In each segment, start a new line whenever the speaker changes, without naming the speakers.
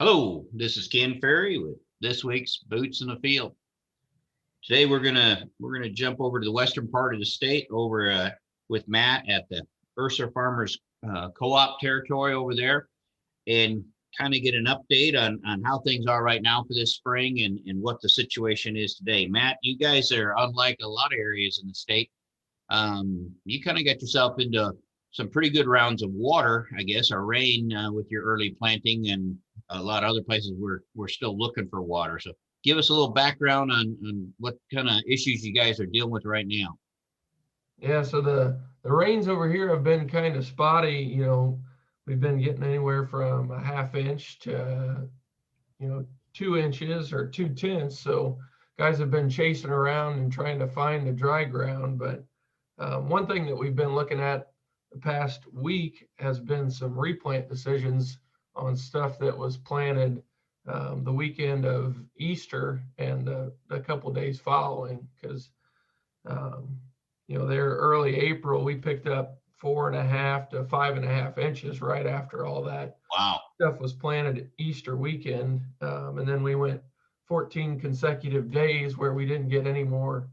Hello, this is Ken Ferry with this week's Boots in the Field. Today we're gonna jump over to the western part of the state over with Matt at the Ursa Farmers Co-op territory over there, and kind of get an update on how things are right now for this spring and what the situation is today. Matt, you guys are unlike a lot of areas in the state. You kind of got yourself into some pretty good rounds of water, I guess, or rain with your early planting, and a lot of other places we're still looking for water. So give us a little background on what kind of issues you guys are dealing with right now.
Yeah, so the rains over here have been kind of spotty. We've been getting anywhere from a half inch to 2 inches or 2/10. So guys have been chasing around and trying to find the dry ground. But one thing that we've been looking at the past week has been some replant decisions on stuff that was planted the weekend of Easter and the couple days following, because there early April, we picked up 4.5 to 5.5 inches right after all that
Wow.
stuff was planted Easter weekend. And then we went 14 consecutive days where we didn't get any more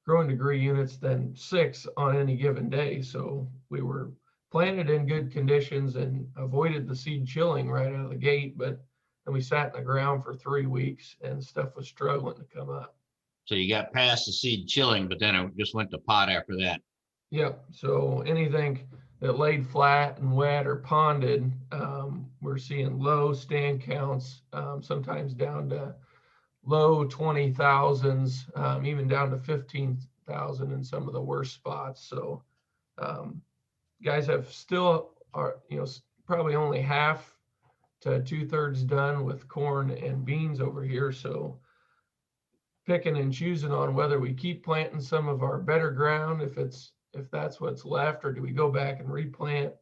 growing degree units than 6 on any given day. So we were planted in good conditions and avoided the seed chilling right out of the gate, but then we sat in the ground for 3 weeks and stuff was struggling to come up.
So you got past the seed chilling, but then it just went to pot after that.
Yep. So anything that laid flat and wet or ponded, we're seeing low stand counts, sometimes down to low 20,000s, even down to 15,000 in some of the worst spots. So guys have still are, probably only half to 2/3 done with corn and beans over here. So picking and choosing on whether we keep planting some of our better ground, if that's what's left, or do we go back and replant.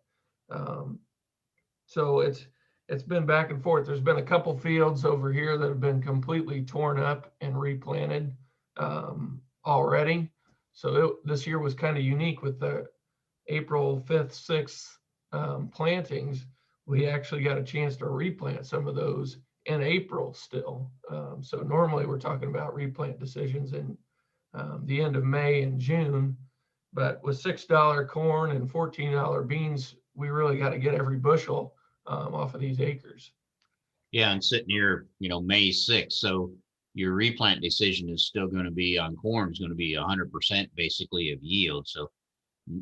So it's been back and forth. There's been a couple fields over here that have been completely torn up and replanted already. So this year was kind of unique with the April 5th, 6th plantings. We actually got a chance to replant some of those in April still. So normally we're talking about replant decisions in the end of May and June, but with $6 corn and $14 beans, we really got to get every bushel off of these acres.
Yeah, and sitting here, May 6th, so your replant decision is still going to be on corn is going to be 100% basically of yield. So,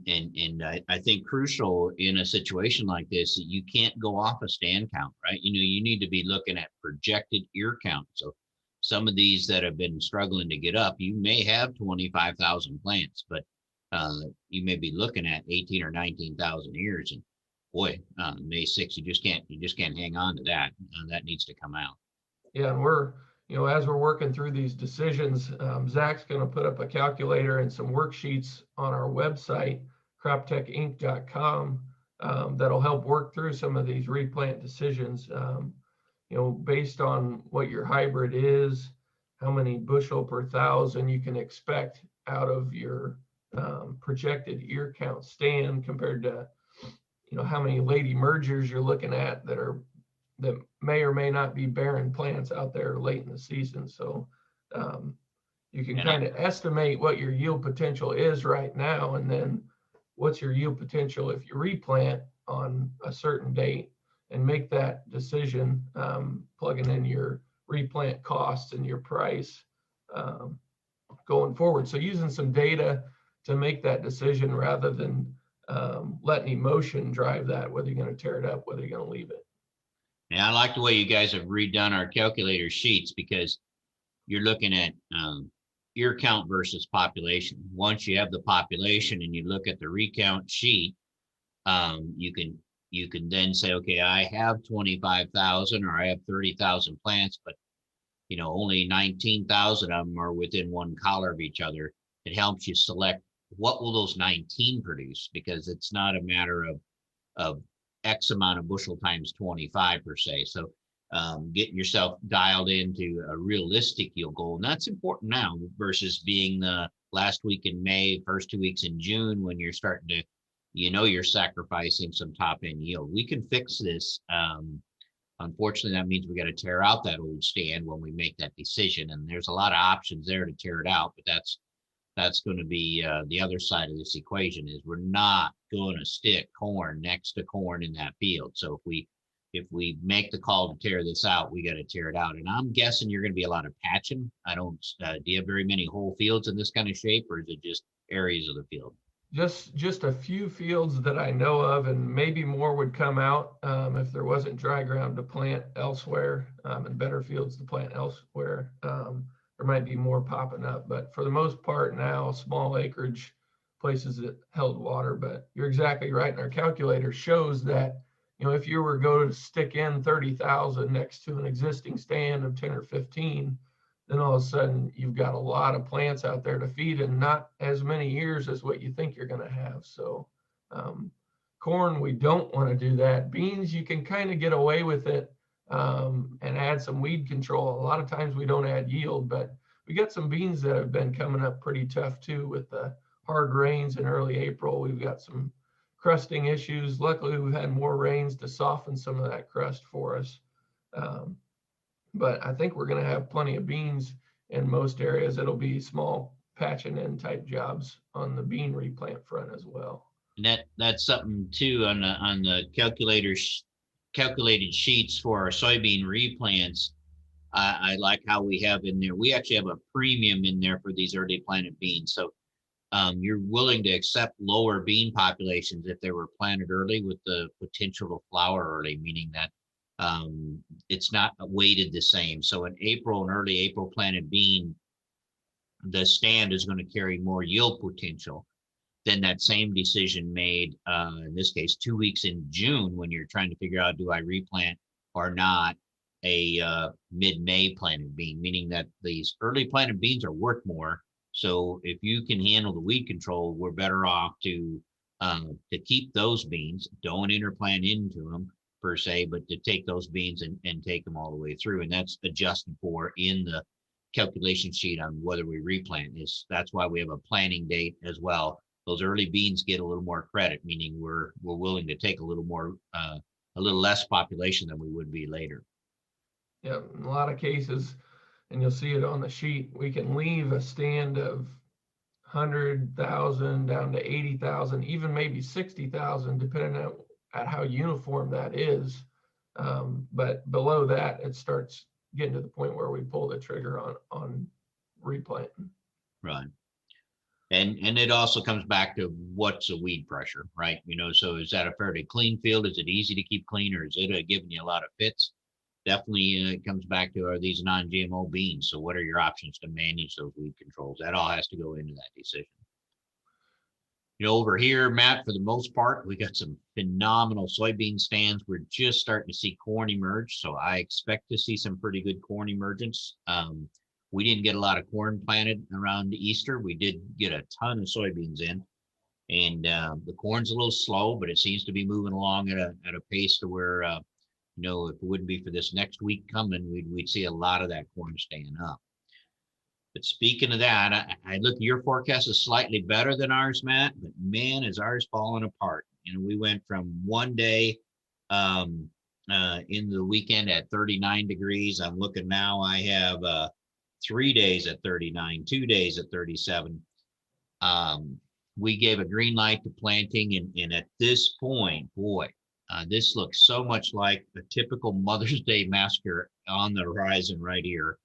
and I think crucial in a situation like this, you can't go off a stand count, right? You need to be looking at projected ear count. So some of these that have been struggling to get up, you may have 25,000 plants, but you may be looking at 18 or 19,000 ears, and boy, May 6th, you just can't hang on to that. That needs to come out.
Yeah, and as we're working through these decisions, Zach's going to put up a calculator and some worksheets on our website, croptechinc.com, that'll help work through some of these replant decisions. Based on what your hybrid is, how many bushel per thousand you can expect out of your projected ear count stand compared to how many late emergers you're looking at that may or may not be bearing plants out there late in the season. So you can kind of estimate what your yield potential is right now, and then what's your yield potential if you replant on a certain date, and make that decision, plugging in your replant costs and your price going forward. So using some data to make that decision rather than letting emotion drive that, whether you're going to tear it up, whether you're going to leave it.
Yeah, I like the way you guys have redone our calculator sheets, because you're looking at ear count versus population. Once you have the population and you look at the recount sheet, you can then say, okay, I have 25,000 or I have 30,000 plants, but only 19,000 of them are within one collar of each other. It helps you select what will those 19 produce, because it's not a matter of X amount of bushel times 25 per se. So getting yourself dialed into a realistic yield goal, and that's important now versus being the last week in May, first 2 weeks in June, when you're starting to, you're sacrificing some top end yield. We can fix this Unfortunately, that means we got to tear out that old stand when we make that decision. And there's a lot of options there to tear it out, but that's going to be the other side of this equation is we're not going to stick corn next to corn in that field. So if we make the call to tear this out, we got to tear it out. And I'm guessing you're going to be a lot of patching. I don't. Do you have very many whole fields in this kind of shape, or is it just areas of the field?
Just a few fields that I know of, and maybe more would come out if there wasn't dry ground to plant elsewhere and better fields to plant elsewhere. There might be more popping up, but for the most part now, small acreage places that held water. But you're exactly right, and our calculator shows that, you know, if you were going to stick in 30,000 next to an existing stand of 10 or 15, then all of a sudden you've got a lot of plants out there to feed in not as many years as what you think you're going to have. So corn, we don't want to do that. Beans, you can kind of get away with it and add some weed control. A lot of times we don't add yield, but we got some beans that have been coming up pretty tough too with the hard rains in early April. We've got some crusting issues. Luckily, we've had more rains to soften some of that crust for us. But I think we're going to have plenty of beans in most areas. It'll be small patching in type jobs on the bean replant front as well.
And that's something too on the calculated sheets for our soybean replants. I like how we have in there. We actually have a premium in there for these early planted beans. So you're willing to accept lower bean populations if they were planted early with the potential to flower early, meaning that it's not weighted the same. So in April, an early April planted bean, the stand is going to carry more yield potential than that same decision made, in this case, 2 weeks in June, when you're trying to figure out, do I replant or not a mid-May planted bean, meaning that these early planted beans are worth more. So if you can handle the weed control, we're better off to keep those beans. Don't interplant into them per se, but to take those beans and take them all the way through. And that's adjusted for in the calculation sheet on whether we replant. That's why we have a planting date as well. Those early beans get a little more credit, meaning we're willing to take a little more, a little less population than we would be later.
Yeah, in a lot of cases, and you'll see it on the sheet, we can leave a stand of 100,000 down to 80,000, even maybe 60,000, depending on at how uniform that is. But below that, it starts getting to the point where we pull the trigger on replanting.
Right. And it also comes back to what's a weed pressure, right? You know, so is that a fairly clean field? Is it easy to keep clean, or is it giving you a lot of fits? Definitely it comes back to, are these non-GMO beans? So what are your options to manage those weed controls? That all has to go into that decision. You know, over here, Matt, for the most part, we got some phenomenal soybean stands. We're just starting to see corn emerge. So I expect to see some pretty good corn emergence. We didn't get a lot of corn planted around Easter. We did get a ton of soybeans in, and the corn's a little slow, but it seems to be moving along at a pace to where, you know, if it wouldn't be for this next week coming, we'd see a lot of that corn staying up. But speaking of that, I look, your forecast is slightly better than ours, Matt, but man, is ours falling apart. You know, we went from one day in the weekend at 39 degrees. I'm looking now, I have 3 days at 39, 2 days at 37. We gave a green light to planting, and at this point, boy, this looks so much like a typical Mother's Day massacre on the horizon right here.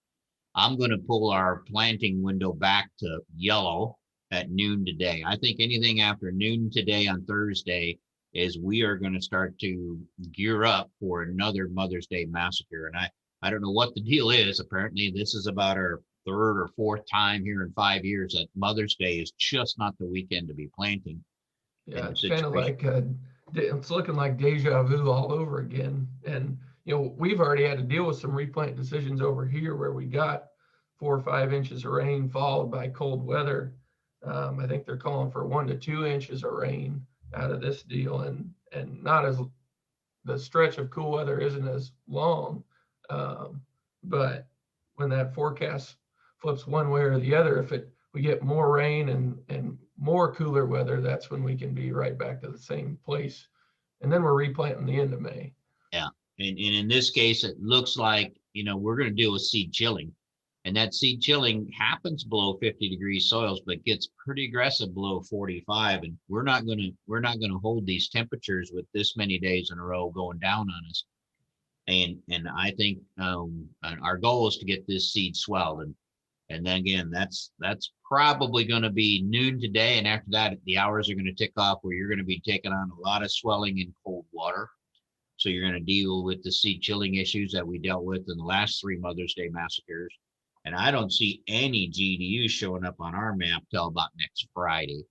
I'm going to pull our planting window back to yellow at noon today. I think anything after noon today on Thursday is we are going to start to gear up for another Mother's Day massacre. And I don't know what the deal is. Apparently, this is about our third or fourth time here in 5 years that Mother's Day is just not the weekend to be planting.
Yeah, it's kind of like it's looking like deja vu all over again. And you know, we've already had to deal with some replant decisions over here where we got 4 or 5 inches of rain followed by cold weather. I think they're calling for 1 to 2 inches of rain out of this deal, and not as the stretch of cool weather isn't as long. But when that forecast flips one way or the other, if we get more rain and more cooler weather, that's when we can be right back to the same place. And then we're replanting the end of May.
Yeah. And in this case, it looks like, we're going to deal with seed chilling. And that seed chilling happens below 50-degree soils, but gets pretty aggressive below 45. And we're not going to hold these temperatures with this many days in a row going down on us. And I think our goal is to get this seed swelled. And then again, that's probably going to be noon today. And after that, the hours are going to tick off where you're going to be taking on a lot of swelling in cold water. So you're going to deal with the seed chilling issues that we dealt with in the last 3 Mother's Day massacres. And I don't see any GDUs showing up on our map till about next Friday.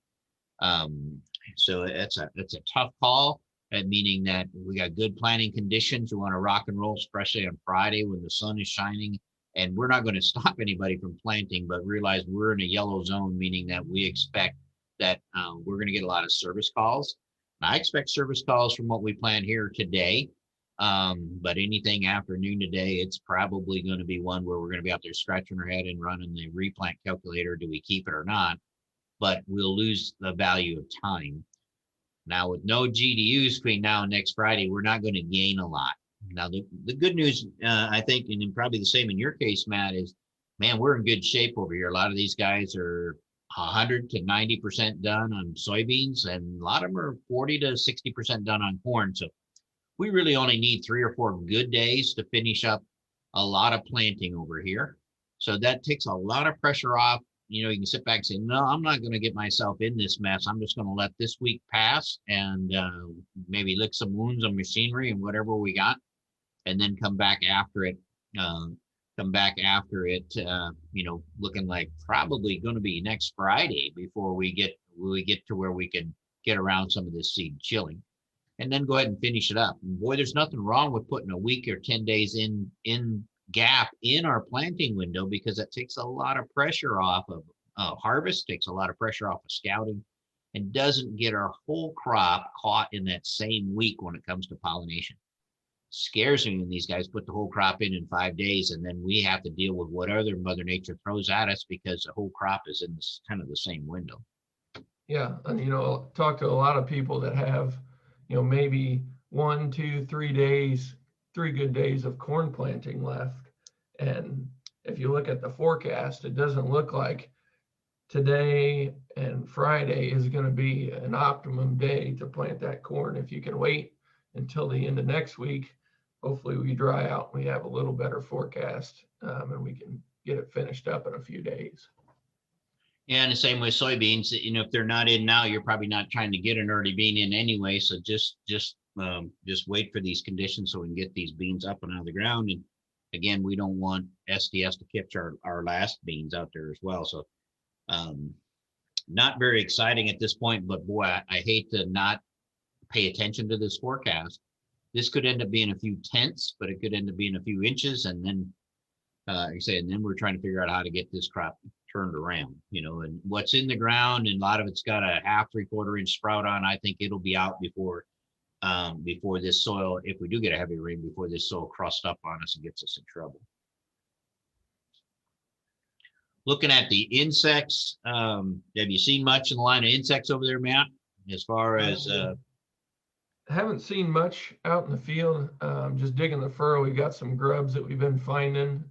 So it's a tough call, meaning that we got good planting conditions. We want to rock and roll, especially on Friday when the sun is shining. And we're not going to stop anybody from planting, but realize we're in a yellow zone, meaning that we expect that we're going to get a lot of service calls. I expect service calls from what we plan here today. But anything after noon today, it's probably going to be one where we're going to be out there scratching our head and running the replant calculator. Do we keep it or not? But we'll lose the value of time. Now, with no GDUs between now and next Friday, we're not going to gain a lot. Now, the good news, I think, and probably the same in your case, Matt, is, man, we're in good shape over here. A lot of these guys are 100 to 90% done on soybeans, and a lot of them are 40 to 60% done on corn. So we really only need 3 or 4 good days to finish up a lot of planting over here. So that takes a lot of pressure off. You can sit back and say, no, I'm not going to get myself in this mess. I'm just going to let this week pass and maybe lick some wounds on machinery and whatever we got, and then come back after it. Looking like probably going to be next Friday before we get to where we can get around some of this seed chilling, and then go ahead and finish it up. And boy, there's nothing wrong with putting a week or 10 days in gap in our planting window, because that takes a lot of pressure off of harvest, takes a lot of pressure off of scouting, and doesn't get our whole crop caught in that same week when it comes to pollination. Scares me when these guys put the whole crop in 5 days, and then we have to deal with what other Mother Nature throws at us because the whole crop is in this kind of the same window.
Yeah, and talk to a lot of people that have, maybe 1, 2, 3 days, 3 good days of corn planting left. And if you look at the forecast, it doesn't look like today and Friday is going to be an optimum day to plant that corn. If you can wait until the end of next week, hopefully we dry out and we have a little better forecast, and we can get it finished up in a few days.
Yeah, and the same with soybeans. If they're not in now, you're probably not trying to get an early bean in anyway. So just wait for these conditions so we can get these beans up and out of the ground. And again, we don't want SDS to catch our last beans out there as well. So not very exciting at this point, but boy, I hate to not pay attention to this forecast. This could end up being a few tenths, but it could end up being a few inches. And then, like I say, and then we're trying to figure out how to get this crop turned around, and what's in the ground. And a lot of it's got a 1/2, 3/4 inch sprout on. I think it'll be out before this soil, if we do get a heavy rain, before this soil crusts up on us and gets us in trouble. Looking at the insects, have you seen much in the line of insects over there, Matt? As far as
I haven't seen much out in the field. Just digging the furrow, we got some grubs that we've been finding.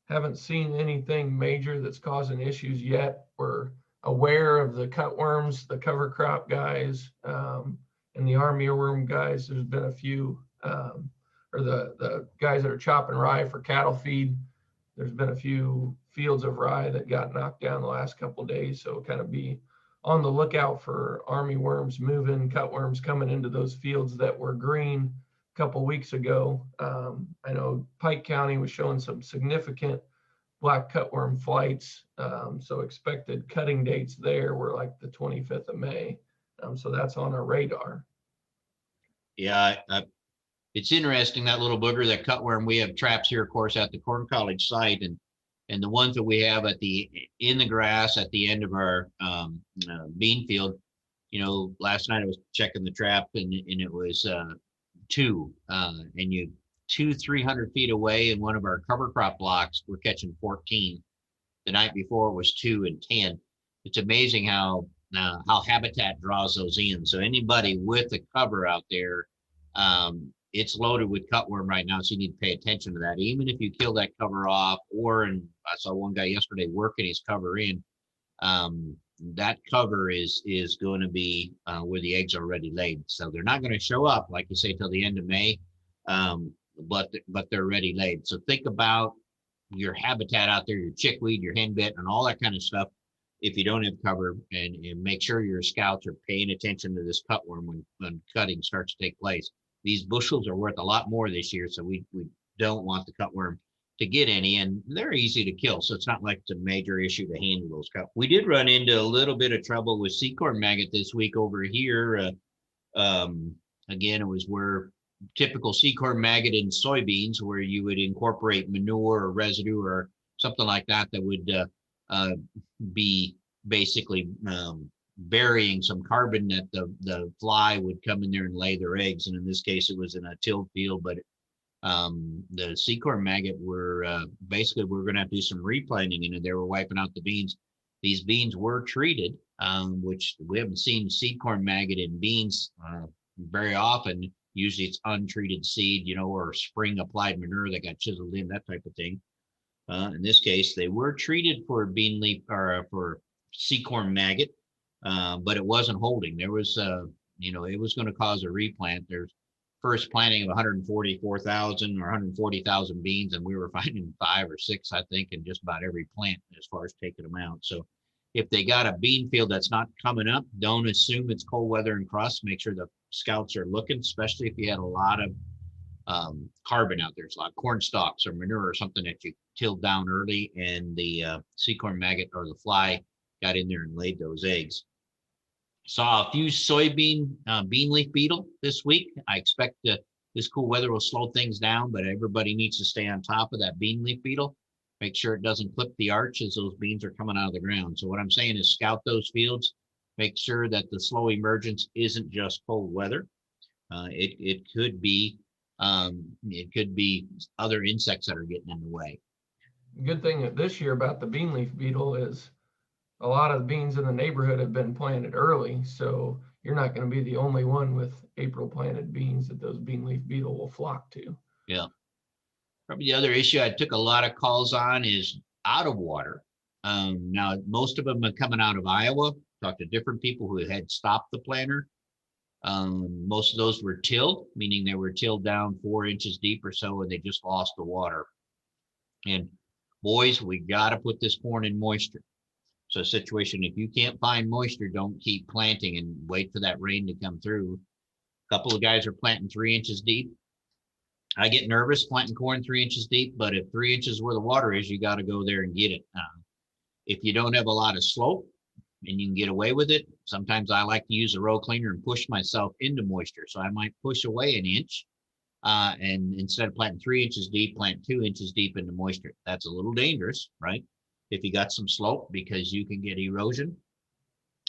Haven't seen anything major that's causing issues yet. We're aware of the cutworms, the cover crop guys, and the armyworm guys. There's been a few, or the guys that are chopping rye for cattle feed. There's been a few fields of rye that got knocked down the last couple of days. So kind of be on the lookout for armyworms moving, cutworms coming into those fields that were green a couple of weeks ago. I know Pike County was showing some significant black cutworm flights. So expected cutting dates there were like the 25th of May. So that's on our radar.
Yeah, it's interesting, that little booger, that cutworm. We have traps here, of course, at the Corn College site, and the ones that we have in the grass at the end of our bean field. Last night I was checking the trap, and it was 2, and 300 feet away in one of our cover crop blocks, we're catching 14. The night before it was 2 and 10. It's amazing how habitat draws those in. So anybody with a cover out there, it's loaded with cutworm right now, so you need to pay attention to that. Even if you kill that cover off, and I saw one guy yesterday working his cover in, that cover is going to be where the eggs are already laid. So they're not going to show up, like you say, till the end of May, but they're already laid. So think about your habitat out there, your chickweed, your henbit, and all that kind of stuff. If you don't have cover, and make sure your scouts are paying attention to this cutworm when cutting starts to take place. These bushels are worth a lot more this year, so we don't want the cutworm to get any, and they're easy to kill, so it's not like it's a major issue to handle those cut. We did run into a little bit of trouble with seed corn maggot this week over here. Again, it was where typical seed corn maggot in soybeans, where you would incorporate manure or residue or something like that would be basically burying some carbon that the fly would come in there and lay their eggs. And in this case, it was in a tilled field, but the seed corn maggot were basically, we're going to have to do some replanting, and they were wiping out the beans. These beans were treated, which we haven't seen seed corn maggot in beans very often. Usually it's untreated seed, or spring applied manure that got chiseled in, that type of thing. In this case, they were treated for bean leaf or for seed corn maggot, but it wasn't holding. There was, it was going to cause a replant. There's first planting of 144,000 or 140,000 beans, and we were finding 5 or 6, I think, in just about every plant as far as taking them out. So if they got a bean field that's not coming up, don't assume it's cold weather and crust. Make sure the scouts are looking, especially if you had a lot of carbon out there. It's a lot of corn stalks or manure or something that you tilled down early, and the seed corn maggot or the fly got in there and laid those eggs. Saw a few soybean bean leaf beetle this week. I expect this cool weather will slow things down, but everybody needs to stay on top of that bean leaf beetle. Make sure it doesn't clip the arch as those beans are coming out of the ground. So what I'm saying is scout those fields. Make sure that the slow emergence isn't just cold weather. It could be other insects that are getting in the way.
Good thing this year about the bean leaf beetle is a lot of beans in the neighborhood have been planted early, so you're not going to be the only one with April planted beans that those bean leaf beetle will flock to.
Yeah. Probably the other issue I took a lot of calls on is out of water. Now, most of them are coming out of Iowa. Talked to different people who had stopped the planter. Most of those were tilled, meaning they were tilled down 4 inches deep or so, and they just lost the water. And boys, we got to put this corn in moisture. So situation, if you can't find moisture, don't keep planting and wait for that rain to come through. A couple of guys are planting 3 inches deep. I get nervous planting corn 3 inches deep, but if 3 inches where the water is, you got to go there and get it. If you don't have a lot of slope and you can get away with it, sometimes I like to use a row cleaner and push myself into moisture. So I might push away an inch, and instead of planting 3 inches deep, plant 2 inches deep into moisture. That's a little dangerous, right? If you got some slope, because you can get erosion.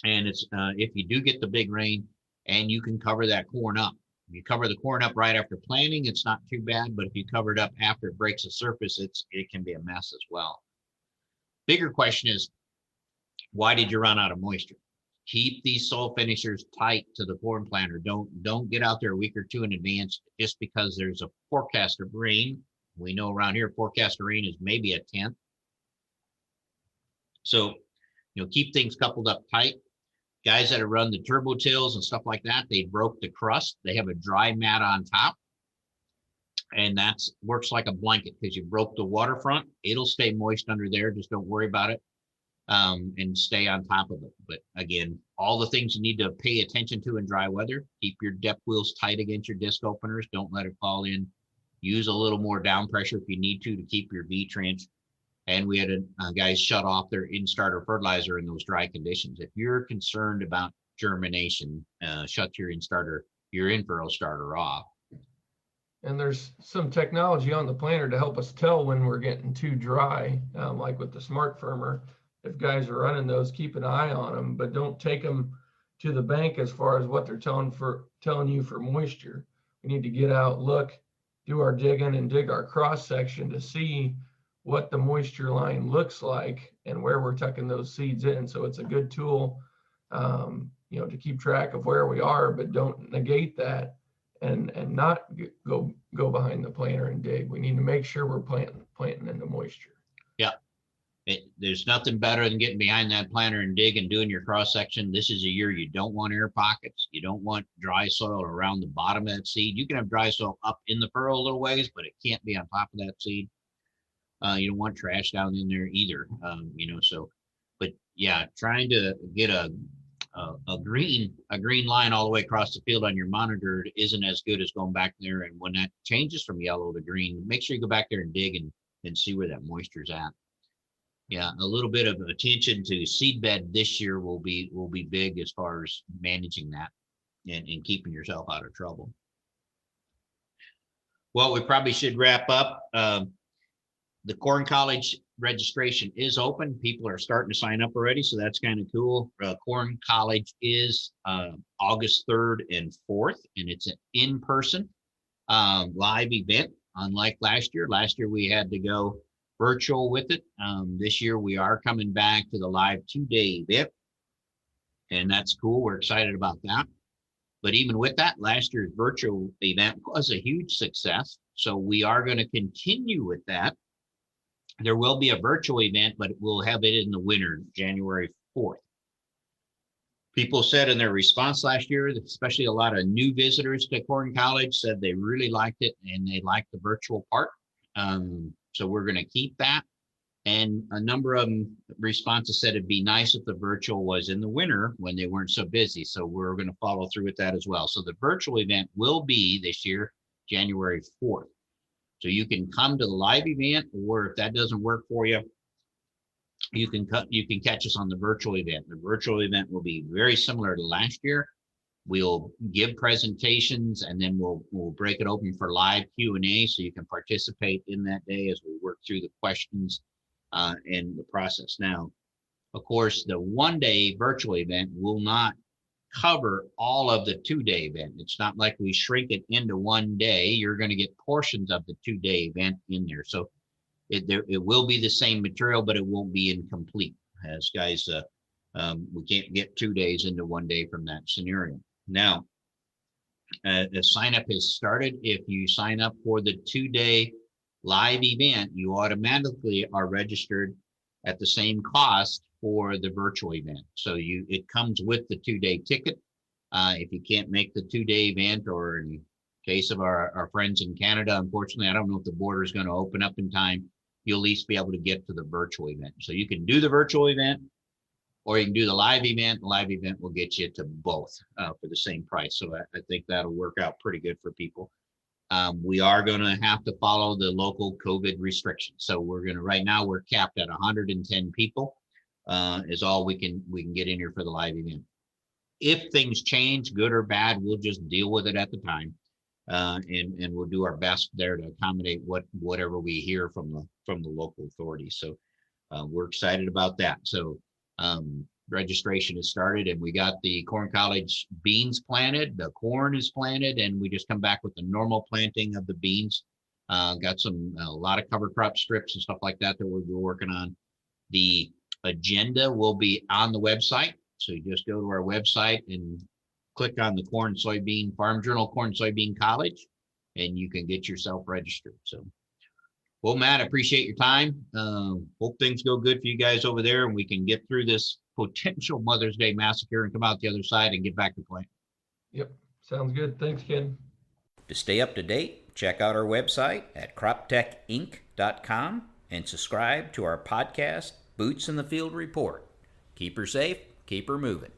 And it's if you do get the big rain and you can cover that corn up. If you cover the corn up right after planting, it's not too bad, but if you cover it up after it breaks the surface, it can be a mess as well. Bigger question is, why did you run out of moisture? Keep these soil finishers tight to the corn planter. Don't get out there a week or two in advance just because there's a forecast of rain. We know around here forecast of rain is maybe a 10th. So, keep things coupled up tight. Guys that have run the turbo tills and stuff like that, they broke the crust. They have a dry mat on top, and that works like a blanket because you broke the waterfront. It'll stay moist under there. Just don't worry about it, and stay on top of it. But again, all the things you need to pay attention to in dry weather. Keep your depth wheels tight against your disc openers. Don't let it fall in. Use a little more down pressure if you need to keep your V trench. And we had guys shut off their in-starter fertilizer in those dry conditions. If you're concerned about germination, shut your in-furrow starter off.
And there's some technology on the planter to help us tell when we're getting too dry, like with the Smart Firmer. If guys are running those, keep an eye on them, but don't take them to the bank as far as what they're telling you for moisture. We need to get out, look, do our digging, and dig our cross section to see what the moisture line looks like and where we're tucking those seeds in. So it's a good tool, to keep track of where we are, but don't negate that and not go behind the planter and dig. We need to make sure we're planting in the moisture.
Yeah. There's nothing better than getting behind that planter and dig and doing your cross section. This is a year you don't want air pockets. You don't want dry soil around the bottom of that seed. You can have dry soil up in the furrow a little ways, but it can't be on top of that seed. You don't want trash down in there either. But yeah, trying to get a green line all the way across the field on your monitor isn't as good as going back there. And when that changes from yellow to green, make sure you go back there and dig and see where that moisture's at. Yeah, a little bit of attention to seedbed this year will be big as far as managing that and keeping yourself out of trouble. Well, we probably should wrap up. The Corn College registration is open. People are starting to sign up already, so that's kind of cool. Corn College is August 3rd and 4th, and it's an in-person live event. Unlike last year we had to go virtual with it. This year we are coming back to the live 2-day event, and that's cool. We're excited about that. But even with that, last year's virtual event was a huge success. So we are going to continue with that. There will be a virtual event, but we'll have it in the winter, January 4th. People said in their response last year, especially a lot of new visitors to Corn College, said they really liked it and they liked the virtual part. So we're going to keep that. And a number of them responses said it'd be nice if the virtual was in the winter when they weren't so busy. So we're going to follow through with that as well. So the virtual event will be this year, January 4th. So you can come to the live event, or if that doesn't work for you, you can catch us on the virtual event. The virtual event will be very similar to last year. We'll give presentations, and then we'll break it open for live Q&A, so you can participate in that day as we work through the questions and the process. Now, of course, the 1-day virtual event will not cover all of the 2-day event. It's not like we shrink it into 1 day. You're going to get portions of the 2-day event in there. So it will be the same material, but it won't be incomplete. As guys, we can't get 2 days into 1 day from that scenario. Now, the sign up has started. If you sign up for the 2-day live event, you automatically are registered at the same cost for the virtual event. So it comes with the 2-day ticket. If you can't make the 2-day event, or in case of our friends in Canada, unfortunately, I don't know if the border is going to open up in time, you'll at least be able to get to the virtual event. So you can do the virtual event, or you can do the live event. The live event will get you to both for the same price. So I think that'll work out pretty good for people. We are going to have to follow the local COVID restrictions. So right now we're capped at 110 people is all we can get in here for the live event. If things change, good or bad, we'll just deal with it at the time. And we'll do our best there to accommodate whatever we hear from the local authorities. So we're excited about that. So registration has started, and we got the Corn College beans planted, the corn is planted, and we just come back with the normal planting of the beans. Got a lot of cover crop strips and stuff like that we'll be working on. The agenda will be on the website. So you just go to our website and click on the Farm Journal Corn Soybean College, and you can get yourself registered. So, well, Matt, I appreciate your time. Hope things go good for you guys over there, and we can get through this potential Mother's Day massacre and come out the other side and get back to playing.
Yep, sounds good. Thanks, Ken.
To stay up to date, check out our website at croptechinc.com and subscribe to our podcast, Boots in the Field Report. Keep her safe, keep her moving.